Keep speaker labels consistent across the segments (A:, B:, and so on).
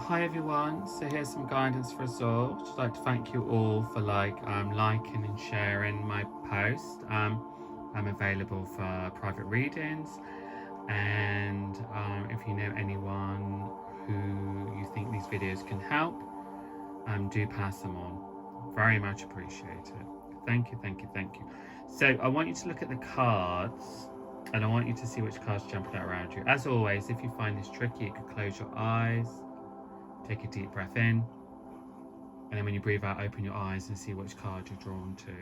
A: Hi everyone, so here's some guidance for us all. I'd like to thank you all for liking and sharing my post. I'm available for private readings, and if you know anyone who you think these videos can help, do pass them on. Very much appreciated. Thank you, thank you, thank you. So I want you to look at the cards, and I want you to see which cards jumping out around you. As always, if you find this tricky, you can close your eyes. Take a deep breath in, and then when you breathe out, open your eyes and see which card you're drawn to.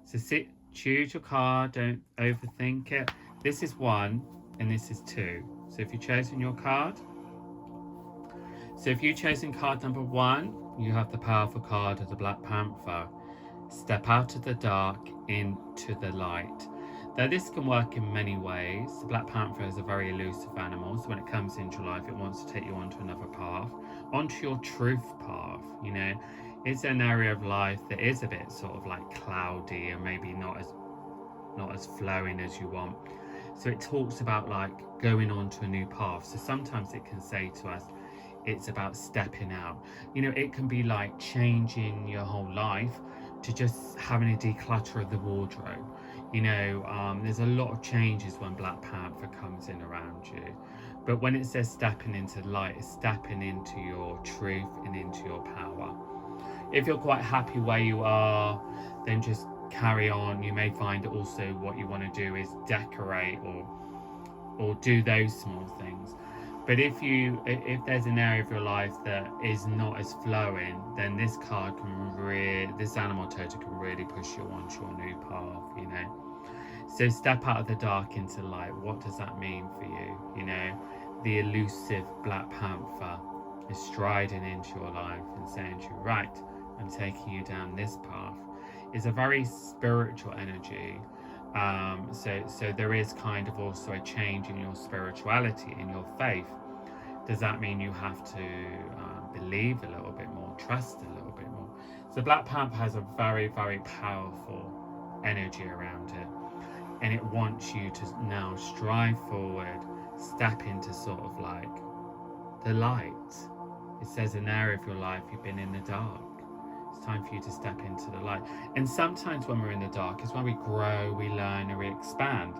A: So choose your card, don't overthink it. This is 1 and this is 2. So if you've chosen your card, so if you've chosen card number 1, you have the powerful card of the Black Panther. Step out of the dark into the light. Now this can work in many ways. The Black Panther is a very elusive animal, so when it comes into your life, it wants to take you onto another path, onto your truth path. You know, it's an area of life that is a bit sort of like cloudy and maybe not as flowing as you want. So it talks about like going on to a new path. So sometimes it can say to us, it's about stepping out. You know, it can be like changing your whole life to just having a declutter of the wardrobe. You know, there's a lot of changes when Black Panther comes in around you. But when it says stepping into light, it's stepping into your truth and into your power. If you're quite happy where you are, then just carry on. You may find also what you want to do is decorate or do those small things. But if there's an area of your life that is not as flowing, then this card this animal totem can really push you onto your new path, you know. So step out of the dark into light. What does that mean for you? You know, the elusive Black Panther is striding into your life and saying to you, right, I'm taking you down this path. It's a very spiritual energy. So there is kind of also a change in your spirituality, in your faith. Does that mean you have to believe a little bit more, trust a little bit more? So Black Panther has a very, very powerful energy around it, and it wants you to now strive forward, step into sort of like the light. It says an area of your life you've been in the dark. It's time for you to step into the light. And sometimes when we're in the dark is when we grow, we learn, and we expand.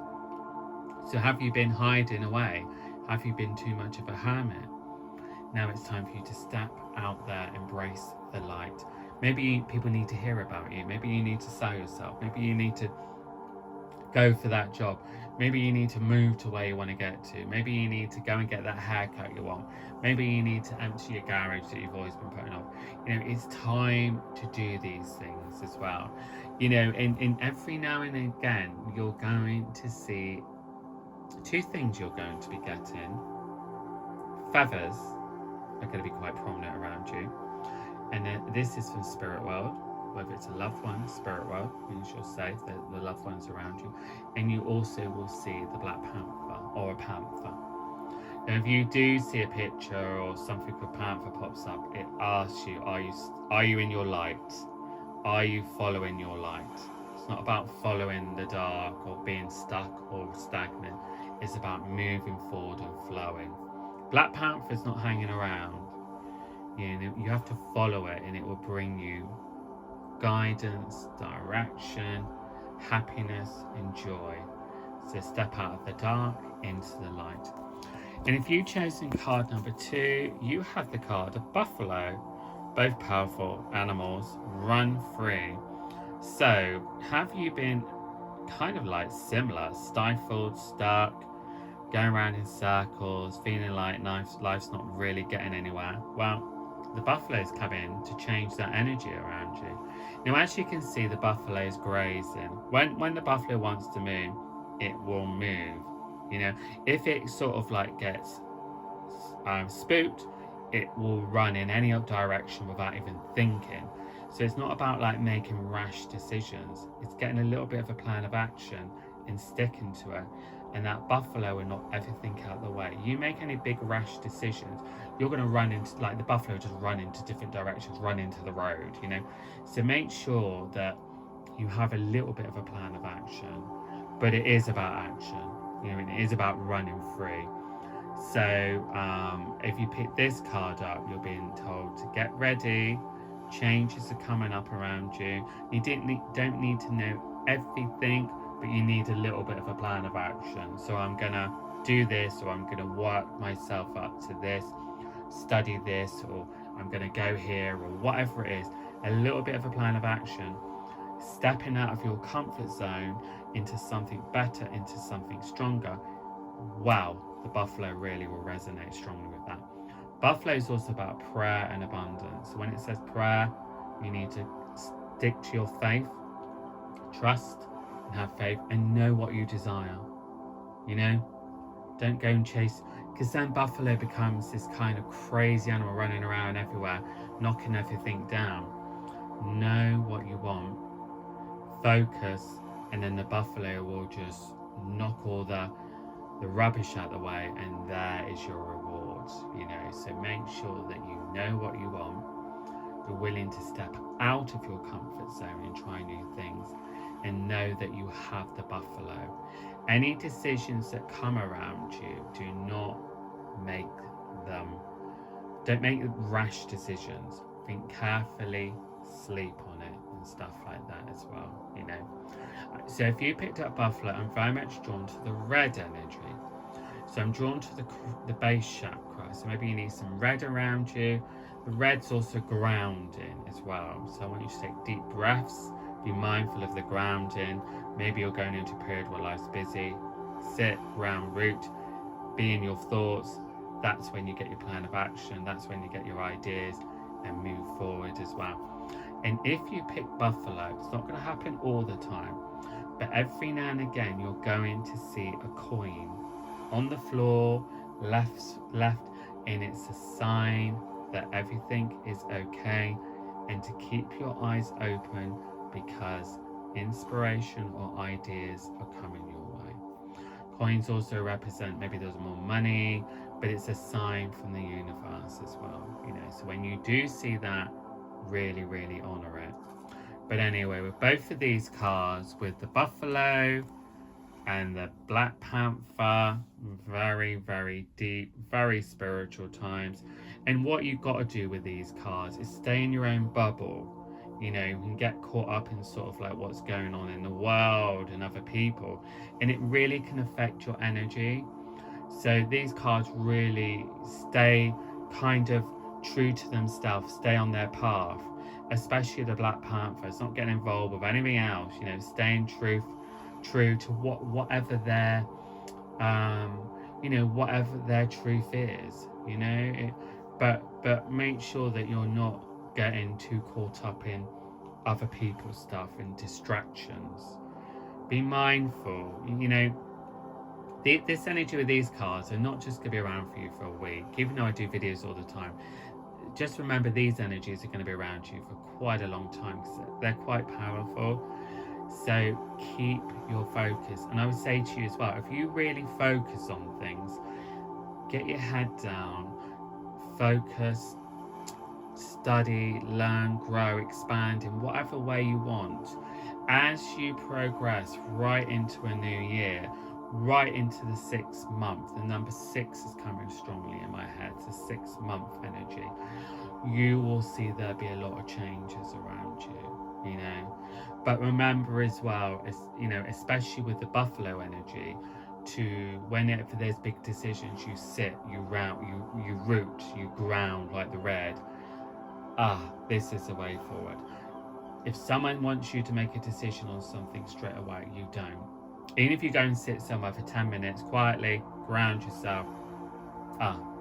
A: So have you been hiding away? Have you been too much of a hermit? Now it's time for you to step out there, embrace the light. Maybe people need to hear about you. Maybe you need to sell yourself. Maybe you need to go for that job. Maybe you need to move to where you want to get to. Maybe you need to go and get that haircut you want. Maybe you need to empty your garage that you've always been putting off. You know, it's time to do these things as well. You know, in every now and again, you're going to see 2 things you're going to be getting. Feathers are going to be quite prominent around you. And then this is from Spirit World. Whether it's a loved one, Spirit World means you're safe, the loved ones around you. And you also will see the Black Panther or a panther. Now if you do see a picture or something with panther pops up, it asks you, are you in your light? Are you following your light? It's not about following the dark or being stuck or stagnant. It's about moving forward and flowing. Black Panther is not hanging around. You know, you have to follow it, and it will bring you guidance, direction, happiness, and joy. So step out of the dark into the light. And if you've chosen card number 2, you have the card of Buffalo. Both powerful animals, run free. So have you been kind of like similar, stifled, stuck, going around in circles, feeling like life's not really getting anywhere? Well, the buffaloes come in to change that energy around you. Now, as you can see, the buffalo is grazing. When the buffalo wants to move, it will move. You know, if it sort of like gets spooked, it will run in any direction without even thinking. So it's not about like making rash decisions. It's getting a little bit of a plan of action and sticking to it. And that buffalo will not ever think out the way. You make any big rash decisions, you're going to run into, like the buffalo just run into different directions, run into the road, you know. So make sure that you have a little bit of a plan of action, but it is about action, you know, and it is about running free. So if you pick this card up, you're being told to get ready. Changes are coming up around you. You don't need to know everything, but you need a little bit of a plan of action. So I'm going to do this, or I'm going to work myself up to this, study this, or I'm going to go here, or whatever it is. A little bit of a plan of action. Stepping out of your comfort zone into something better, into something stronger. Wow, the buffalo really will resonate strongly with that. Buffalo is also about prayer and abundance. When it says prayer, you need to stick to your faith, trust and have faith, and know what you desire. You know, don't go and chase, because then buffalo becomes this kind of crazy animal running around everywhere, knocking everything down. Know what you want, focus, and then the buffalo will just knock all the rubbish out of the way, and there is your reward, you know. So make sure that you know what you want, you're willing to step out of your comfort zone and try new things, and know that you have the buffalo. Any decisions that come around you, don't make rash decisions. Think carefully, sleep on it and stuff like that as well, you know. So if you picked up buffalo, I'm very much drawn to the red energy. So I'm drawn to the base chakra. So maybe you need some red around you. The red's also grounding as well. So I want you to take deep breaths. Be mindful of the grounding. Maybe you're going into a period where life's busy. Sit, ground, root. Be in your thoughts. That's when you get your plan of action. That's when you get your ideas and move forward as well. And if you pick buffalo, it's not going to happen all the time, but every now and again you're going to see a coin on the floor, left, and it's a sign that everything is okay, and to keep your eyes open, because inspiration or ideas are coming your way. Coins also represent, maybe there's more money, but it's a sign from the universe as well, you know. So when you do see that, really, really honor it. But anyway, with both of these cards, with the buffalo and the Black Panther, very, very deep, very spiritual times. And what you've got to do with these cards is stay in your own bubble. You know, you can get caught up in sort of like what's going on in the world and other people, and it really can affect your energy. So these cards really stay kind of true to themselves, stay on their path, especially the Black Panther. It's not getting involved with anything else, you know, staying true to whatever their whatever their truth is, you know. But make sure that you're not getting too caught up in other people's stuff and distractions. Be mindful, you know. This energy with these cards are not just going to be around for you for a week, even though I do videos all the time. Just remember, these energies are going to be around you for quite a long time, because they're quite powerful. So keep your focus. And I would say to you as well, if you really focus on things, get your head down, focus, study, learn, grow, expand in whatever way you want. As you progress right into a new year, right into the 6th month, the number 6 is coming strongly in my head, it's a 6-month energy, you will see there'll be a lot of changes around you, you know. But remember as well, you know, especially with the buffalo energy, to whenever there's big decisions, you sit, you root, you ground like the red. This is the way forward. If someone wants you to make a decision on something straight away, you don't. Even if you go and sit somewhere for 10 minutes quietly, ground yourself,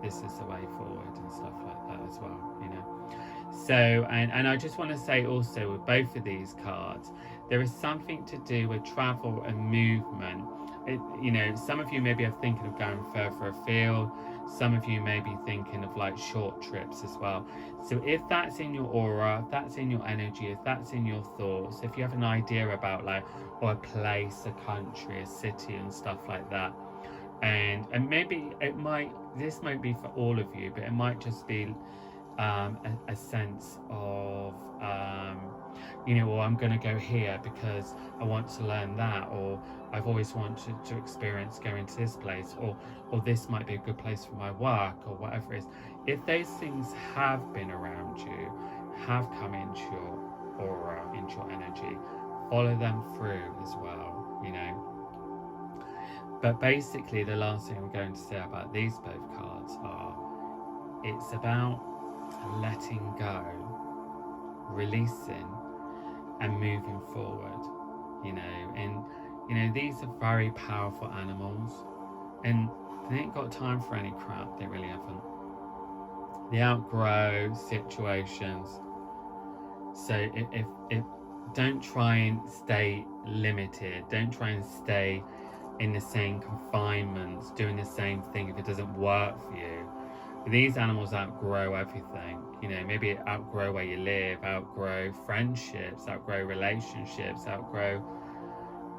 A: this is the way forward and stuff like that as well, you know. So, and I just want to say also with both of these cards, there is something to do with travel and movement. You know, some of you maybe are thinking of going further afield. Some of you may be thinking of like short trips as well. So if that's in your aura, if that's in your energy, if that's in your thoughts, if you have an idea about like, or a place, a country, a city and stuff like that, and maybe this might be for all of you, but it might just be a sense of, you know, well, I'm going to go here because I want to learn that, or I've always wanted to experience going to this place, or this might be a good place for my work, or whatever it is. If those things have been around you, have come into your aura, into your energy, follow them through as well, you know. But basically, the last thing I'm going to say about these both cards are, it's about letting go, releasing, and moving forward, you know. And you know, these are very powerful animals, and they ain't got time for any crap. They really haven't. They outgrow situations. So if don't try and stay limited, don't try and stay in the same confinements, doing the same thing if it doesn't work for you. These animals outgrow everything, you know. Maybe outgrow where you live, outgrow friendships, outgrow relationships, outgrow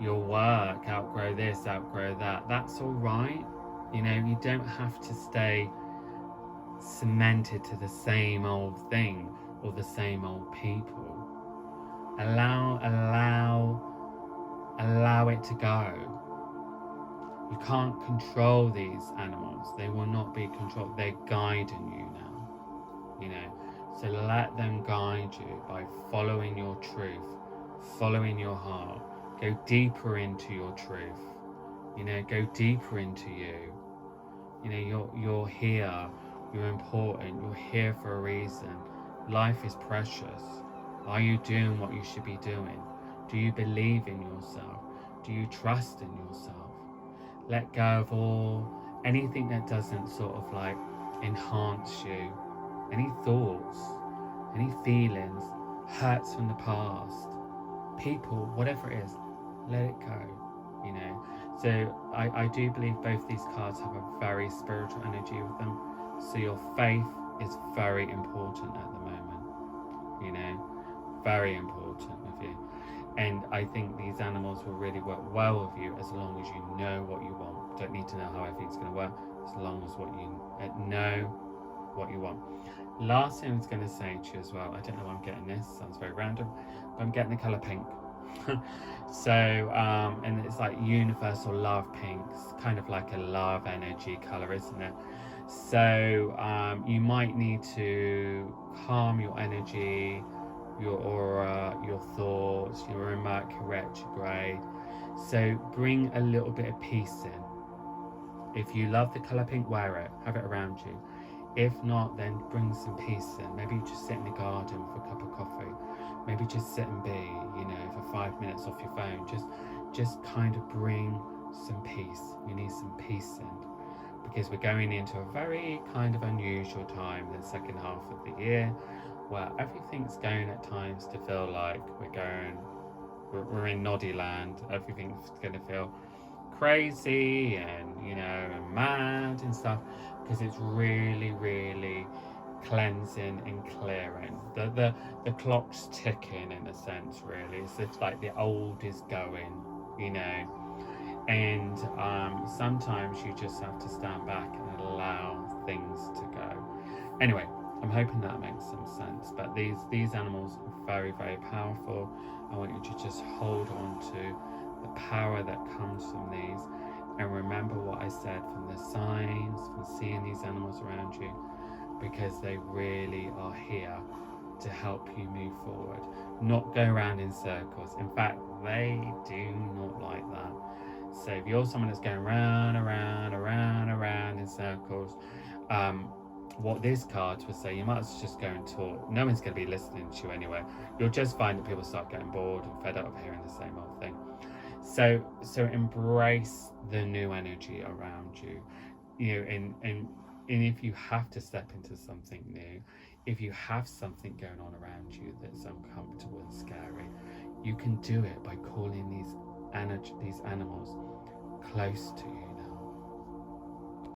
A: your work, outgrow this, outgrow that. That's all right, you know. You don't have to stay cemented to the same old thing or the same old people. Allow it to go. You can't control these animals. They will not be controlled. They're guiding you now, you know. So let them guide you by following your truth, following your heart. Go deeper into your truth, you know. Go deeper into you. You know, you're here. You're important. You're here for a reason. Life is precious. Are you doing what you should be doing? Do you believe in yourself? Do you trust in yourself? Let go of anything that doesn't sort of like enhance you. Any thoughts, any feelings, hurts from the past, people, whatever it is, let it go, you know. So I do believe both these cards have a very spiritual energy with them. So your faith is very important at the moment, you know, very important with you. And I think these animals will really work well with you as long as you know what you want. Don't need to know how everything's going to work, as long as what you know what you want. Last thing I was going to say to you as well, I don't know why I'm getting this, sounds very random, but I'm getting the colour pink. So, and it's like universal love pink. It's kind of like a love energy colour, isn't it? So you might need to calm your energy, your aura, your thoughts. You're in Mercury retrograde, so bring a little bit of peace in. If you love the colour pink, wear it, have it around you. If not, then bring some peace in. Maybe you just sit in the garden with a cup of coffee. Maybe just sit and be, you know, for 5 minutes off your phone. Just kind of bring some peace. You need some peace in, because we're going into a very kind of unusual time, the second half of the year, where everything's going at times to feel like we're in noddy land. Everything's going to feel crazy and, you know, mad and stuff, because it's really, really cleansing and clearing. The clock's ticking in a sense, really. It's like the old is going, you know. And sometimes you just have to stand back and allow things to go. Anyway, I'm hoping that makes some sense. But these animals are very, very powerful. I want you to just hold on to the power that comes from these, and remember what I said from the signs, from seeing these animals around you, because they really are here to help you move forward, not go around in circles. In fact, they do not like that. So if you're someone that's going round in circles, what this card would say, you might as well just go and talk. No one's going to be listening to you anyway. You'll just find that people start getting bored and fed up of hearing the same old thing. So embrace the new energy around you, you know, and if you have to step into something new, if you have something going on around you that's uncomfortable and scary, you can do it by calling these animals close to you